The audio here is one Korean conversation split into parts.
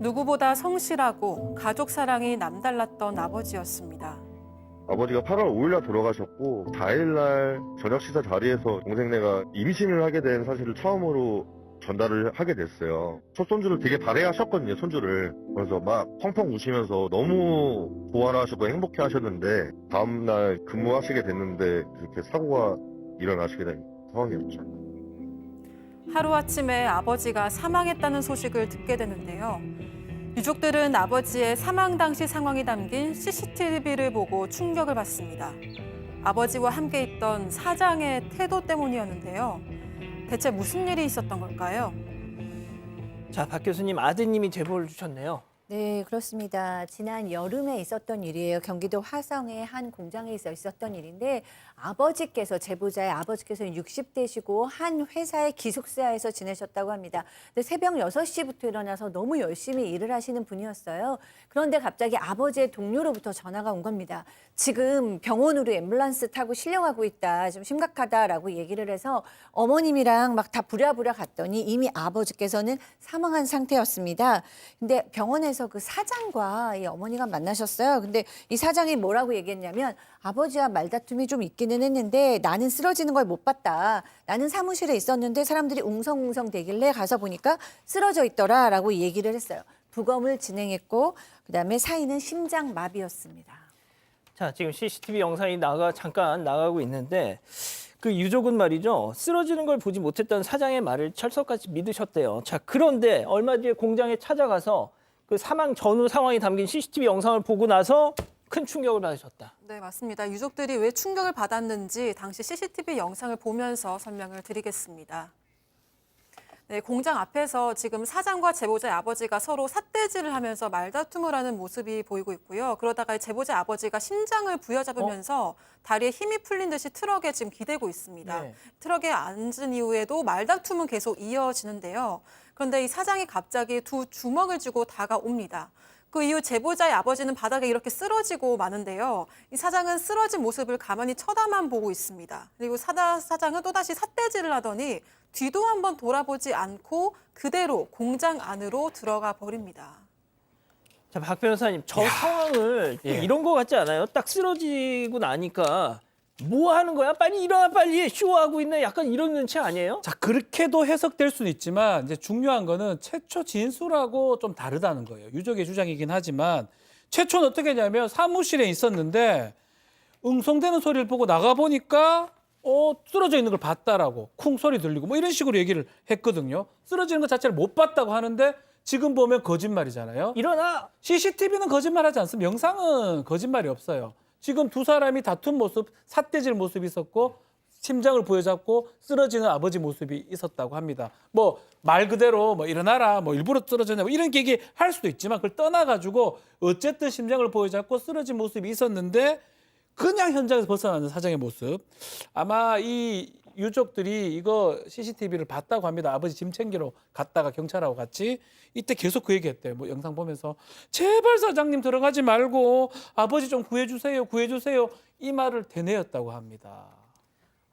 누구보다 성실하고 가족 사랑이 남달랐던 아버지였습니다. 아버지가 8월 5일날 돌아가셨고 4일날 저녁 식사 자리에서 동생네가 임신을 하게 된 사실을 처음으로 전달을 하게 됐어요. 첫 손주를 되게 바래하셨거든요, 손주를. 그래서 막 펑펑 우시면서 너무 좋아하시고 행복해 하셨는데 다음날 근무하시게 됐는데 그렇게 사고가 일어나시게 된 상황이었죠. 하루아침에 아버지가 사망했다는 소식을 듣게 되는데요. 유족들은 아버지의 사망 당시 상황이 담긴 CCTV를 보고 충격을 받습니다. 아버지와 함께 있던 사장의 태도 때문이었는데요. 대체 무슨 일이 있었던 걸까요? 자, 박 교수님 아드님이 제보를 주셨네요. 네, 그렇습니다. 지난 여름에 있었던 일이에요. 경기도 화성의 한 공장에서 있었던 일인데 제보자의 아버지께서는 60대시고 한 회사의 기숙사에서 지내셨다고 합니다. 근데 새벽 6시부터 일어나서 너무 열심히 일을 하시는 분이었어요. 그런데 갑자기 아버지의 동료로부터 전화가 온 겁니다. 지금 병원으로 앰뷸런스 타고 실려가고 있다. 좀 심각하다라고 얘기를 해서 어머님이랑 막 다 부랴부랴 갔더니 이미 아버지께서는 사망한 상태였습니다. 근데 병원에서 그 사장과 이 어머니가 만나셨어요. 근데 이 사장이 뭐라고 얘기했냐면 아버지와 말다툼이 좀 있기는 했는데 나는 쓰러지는 걸 못 봤다. 나는 사무실에 있었는데 사람들이 웅성웅성 대길래 가서 보니까 쓰러져 있더라라고 얘기를 했어요. 부검을 진행했고 그다음에 사인은 심장마비였습니다. 자, 지금 CCTV 영상이 잠깐 나가고 있는데 그 유족은 말이죠. 쓰러지는 걸 보지 못했던 사장의 말을 철석같이 믿으셨대요. 자, 그런데 얼마 뒤에 공장에 찾아가서 그 사망 전후 상황이 담긴 CCTV 영상을 보고 나서 큰 충격을 받으셨다. 네, 맞습니다. 유족들이 왜 충격을 받았는지 당시 CCTV 영상을 보면서 설명을 드리겠습니다. 네, 공장 앞에서 지금 사장과 제보자의 아버지가 서로 삿대질을 하면서 말다툼을 하는 모습이 보이고 있고요. 그러다가 제보자의 아버지가 심장을 부여잡으면서 다리에 힘이 풀린 듯이 트럭에 지금 기대고 있습니다. 네. 트럭에 앉은 이후에도 말다툼은 계속 이어지는데요. 그런데 이 사장이 갑자기 두 주먹을 쥐고 다가옵니다. 그 이후 제보자의 아버지는 바닥에 이렇게 쓰러지고 마는데요. 이 사장은 쓰러진 모습을 가만히 쳐다만 보고 있습니다. 그리고 사장은 또다시 삿대질을 하더니 뒤도 한번 돌아보지 않고 그대로 공장 안으로 들어가 버립니다. 자, 박 변호사님, 저 상황을 이런 거 같지 않아요? 딱 쓰러지고 나니까 뭐 하는 거야? 빨리 일어나, 빨리 쇼하고 있네. 약간 이런 눈치 아니에요? 자, 그렇게도 해석될 수는 있지만 이제 중요한 거는 최초 진술하고 좀 다르다는 거예요. 유족의 주장이긴 하지만 최초는 어떻게 했냐면 사무실에 있었는데 응성대는 소리를 보고 나가 보니까 쓰러져 있는 걸 봤다라고 쿵 소리 들리고 뭐 이런 식으로 얘기를 했거든요. 쓰러지는 것 자체를 못 봤다고 하는데 지금 보면 거짓말이잖아요. 일어나! CCTV는 거짓말하지 않습니다. 영상은 거짓말이 없어요. 지금 두 사람이 다툰 모습, 삿대질 모습이 있었고 심장을 부여잡고 쓰러지는 아버지 모습이 있었다고 합니다. 뭐 말 그대로 뭐 일어나라, 뭐 일부러 쓰러졌냐, 뭐 이런 얘기 할 수도 있지만 그걸 떠나가지고 어쨌든 심장을 부여잡고 쓰러진 모습이 있었는데 그냥 현장에서 벗어나는 사장의 모습. 아마 이 유족들이 이거 CCTV를 봤다고 합니다. 아버지 짐 챙기러 갔다가 경찰하고 같이 이때 계속 그 얘기했대요. 뭐 영상 보면서 제발 사장님 들어가지 말고 아버지 좀 구해주세요, 구해주세요 이 말을 되뇌었다고 합니다.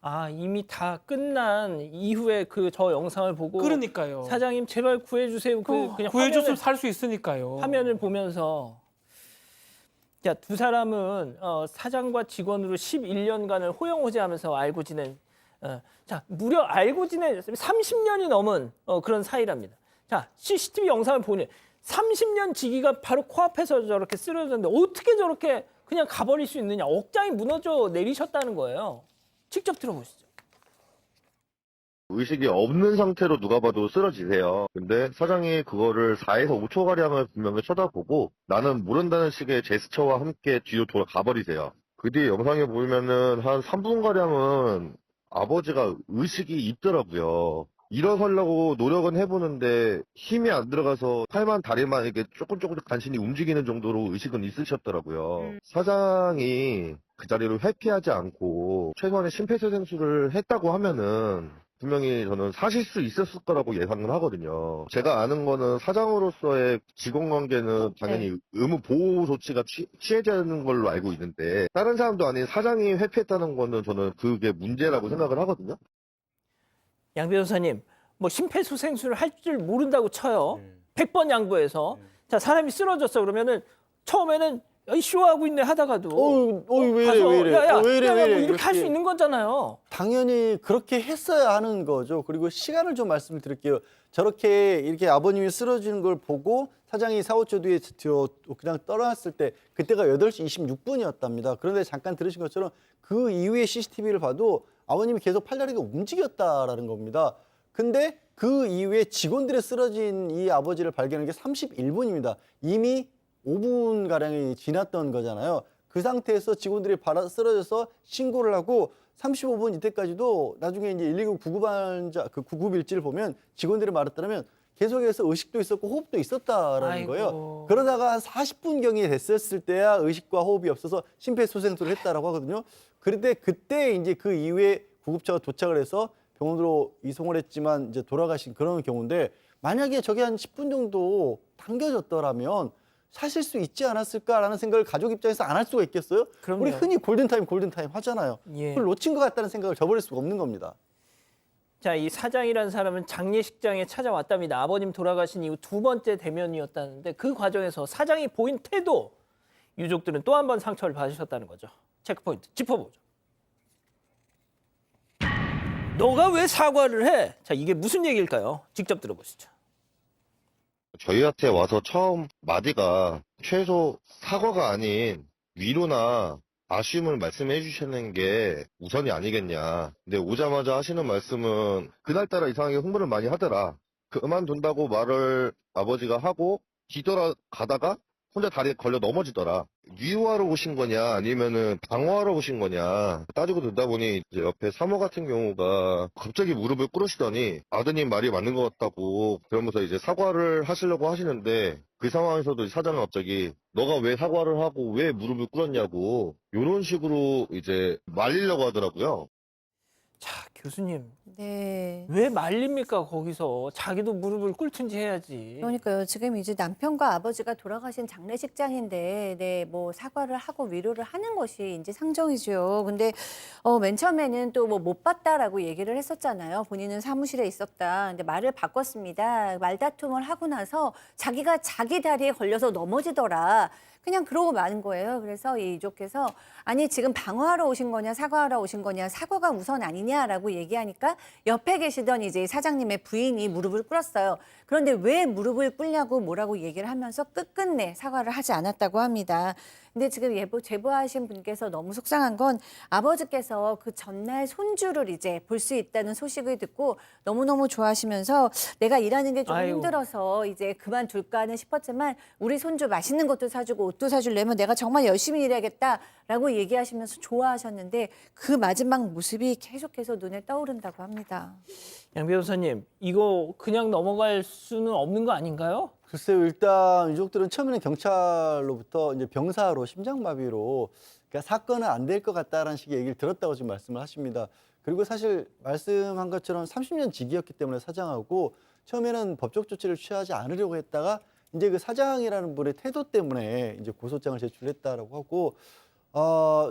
아, 이미 다 끝난 이후에 저 영상을 보고 그러니까요. 사장님 제발 구해주세요. 그냥 구해줬으면 살 수 있으니까요. 화면을 보면서 자, 두 사람은 사장과 직원으로 11년간을 호영호재하면서 알고 지낸 자, 무려 알고 지낸 30년이 넘은 그런 사이랍니다. 자, CCTV 영상을 보니 30년 지기가 바로 코앞에서 저렇게 쓰러졌는데 어떻게 저렇게 그냥 가버릴 수 있느냐. 억장이 무너져 내리셨다는 거예요. 직접 들어보시죠. 의식이 없는 상태로 누가 봐도 쓰러지세요. 근데 사장이 그거를 4에서 5초가량을 분명히 쳐다보고 나는 모른다는 식의 제스처와 함께 뒤로 돌아가버리세요. 그 뒤에 영상에 보면은 한 3분가량은 아버지가 의식이 있더라고요. 일어서려고 노력은 해보는데 힘이 안 들어가서 팔만 다리만 이렇게 조금 간신히 움직이는 정도로 의식은 있으셨더라고요. 사장이 그 자리를 회피하지 않고 최소한의 심폐소생술을 했다고 하면은 분명히 저는 사실 수 있었을 거라고 예상을 하거든요. 제가 아는 거는 사장으로서의 직원관계는 당연히 의무 보호 조치가 취해지는 걸로 알고 있는데 다른 사람도 아닌 사장이 회피했다는 거는 저는 그게 문제라고 생각을 하거든요. 양 변호사님, 뭐 심폐소생술을 할 줄 모른다고 쳐요. 100번 양보해서. 자, 사람이 쓰러졌어. 그러면은 처음에는 이 쇼하고 있네 하다가도 왜 이래, 가서 왜 이래? 야, 왜 이래, 야, 왜 이래? 뭐 이렇게 할 수 있는 거잖아요. 당연히 그렇게 했어야 하는 거죠. 그리고 시간을 좀 말씀을 드릴게요. 저렇게 이렇게 아버님이 쓰러지는 걸 보고 사장이 4, 5초 뒤에 그냥 떠났을 때 그때가 8시 26분이었답니다. 그런데 잠깐 들으신 것처럼 그 이후에 CCTV를 봐도 아버님이 계속 팔다리가 움직였다라는 겁니다. 근데 그 이후에 직원들이 쓰러진 이 아버지를 발견한 게 31분입니다. 이미 5분가량이 지났던 거잖아요. 그 상태에서 직원들이 쓰러져서 신고를 하고 35분 이때까지도 나중에 이제 119 구급환자 그 구급일지를 보면 직원들이 말했다면 계속해서 의식도 있었고 호흡도 있었다라는 아이고. 거예요. 그러다가 40분경이 됐었을 때야 의식과 호흡이 없어서 심폐소생술을 했다라고 하거든요. 그런데 그때 이제 그 이후에 구급차가 도착을 해서 병원으로 이송을 했지만 이제 돌아가신 그런 경우인데 만약에 저게 한 10분 정도 당겨졌더라면 사실 수 있지 않았을까라는 생각을 가족 입장에서 안 할 수가 있겠어요? 그럼요. 우리 흔히 골든타임 하잖아요. 예. 그걸 놓친 것 같다는 생각을 저버릴 수가 없는 겁니다. 자, 이 사장이라는 사람은 장례식장에 찾아왔답니다. 아버님 돌아가신 이후 2번째 대면이었다는데 그 과정에서 사장이 보인 태도, 유족들은 또 한 번 상처를 받으셨다는 거죠. 체크포인트 짚어보죠. 너가 왜 사과를 해? 자, 이게 무슨 얘기일까요? 직접 들어보시죠. 저희한테 와서 처음 마디가 최소 사과가 아닌 위로나 아쉬움을 말씀해 주시는 게 우선이 아니겠냐. 근데 오자마자 하시는 말씀은 그날따라 이상하게 홍보를 많이 하더라. 그만둔다고 말을 아버지가 하고 뒤돌아가다가 혼자 다리에 걸려 넘어지더라. 위로하러 오신 거냐 아니면은 방어하러 오신 거냐 따지고 듣다 보니 이제 옆에 사모 같은 경우가 갑자기 무릎을 꿇으시더니 아드님 말이 맞는 것 같다고 그러면서 이제 사과를 하시려고 하시는데 그 상황에서도 사장은 갑자기 너가 왜 사과를 하고 왜 무릎을 꿇었냐고 이런 식으로 이제 말리려고 하더라고요. 자, 교수님, 네. 왜 말립니까? 거기서 자기도 무릎을 꿇든지 해야지. 그러니까요. 지금 이제 남편과 아버지가 돌아가신 장례식장인데, 네, 뭐 사과를 하고 위로를 하는 것이 인지상정이죠. 근데 맨 처음에는 또 뭐 못 봤다라고 얘기를 했었잖아요. 본인은 사무실에 있었다. 근데 말을 바꿨습니다. 말다툼을 하고 나서 자기가 자기 다리에 걸려서 넘어지더라. 그냥 그러고 마는 거예요. 그래서 이 유족께서 아니 지금 방어하러 오신 거냐 사과하러 오신 거냐 사과가 우선 아니냐라고 얘기하니까 옆에 계시던 이제 사장님의 부인이 무릎을 꿇었어요. 그런데 왜 무릎을 꿇냐고 뭐라고 얘기를 하면서 끝끝내 사과를 하지 않았다고 합니다. 근데 지금 제보하신 분께서 너무 속상한 건 아버지께서 그 전날 손주를 이제 볼 수 있다는 소식을 듣고 너무너무 좋아하시면서 내가 일하는 게 좀 아이고. 힘들어서 이제 그만둘까는 싶었지만 우리 손주 맛있는 것도 사주고 옷도 사주려면 내가 정말 열심히 일해야겠다라고 얘기하시면서 좋아하셨는데 그 마지막 모습이 계속해서 눈에 떠오른다고 합니다. 양 변호사님, 이거 그냥 넘어갈 수는 없는 거 아닌가요? 글쎄요, 일단 유족들은 처음에는 경찰로부터 이제 병사로 심장마비로 그러니까 사건은 안 될 것 같다라는 식의 얘기를 들었다고 지금 말씀을 하십니다. 그리고 사실 말씀한 것처럼 30년 직이었기 때문에 사장하고 처음에는 법적 조치를 취하지 않으려고 했다가 이제 그 사장이라는 분의 태도 때문에 이제 고소장을 제출했다라고 하고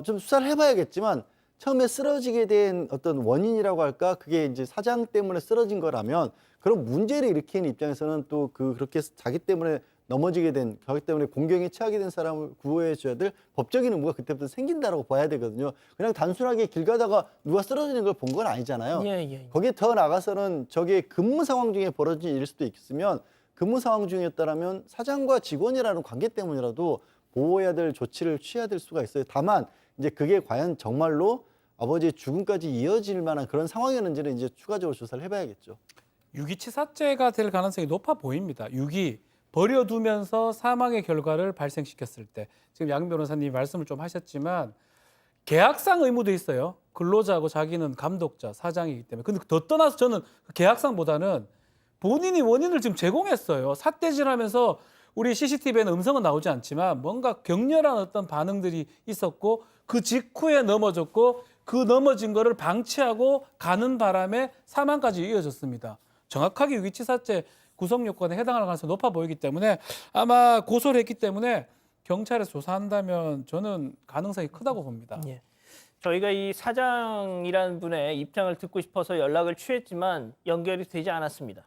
좀 수사를 해봐야겠지만 처음에 쓰러지게 된 어떤 원인이라고 할까 그게 이제 사장 때문에 쓰러진 거라면 그런 문제를 일으키는 입장에서는 또 그렇게 자기 때문에 넘어지게 된 자기 때문에 공경에 처하게 된 사람을 구호해 줘야 될 법적인 의무가 그때부터 생긴다라고 봐야 되거든요. 그냥 단순하게 길 가다가 누가 쓰러지는 걸 본 건 아니잖아요. 예. 거기에 더 나가서는 저게 근무 상황 중에 벌어진 일일 수도 있으면 근무 상황 중이었다라면 사장과 직원이라는 관계 때문이라도 보호해야 될 조치를 취해야 될 수가 있어요. 다만 이제 그게 과연 정말로 아버지의 죽음까지 이어질 만한 그런 상황이었는지는 이제 추가적으로 조사를 해봐야겠죠. 유기치사죄가 될 가능성이 높아 보입니다. 유기 버려두면서 사망의 결과를 발생시켰을 때 지금 양 변호사님이 말씀을 좀 하셨지만 계약상 의무도 있어요. 근로자하고 자기는 감독자, 사장이기 때문에. 근데 더 떠나서 저는 그 계약상보다는 본인이 원인을 지금 제공했어요. 삿대질하면서 우리 CCTV에는 음성은 나오지 않지만 뭔가 격렬한 어떤 반응들이 있었고 그 직후에 넘어졌고 그 넘어진 거를 방치하고 가는 바람에 사망까지 이어졌습니다. 정확하게 유기치사죄 구성 요건에 해당할 가능성이 높아 보이기 때문에 아마 고소를 했기 때문에 경찰에서 조사한다면 저는 가능성이 크다고 봅니다. 예. 저희가 이 사장이라는 분의 입장을 듣고 싶어서 연락을 취했지만 연결이 되지 않았습니다.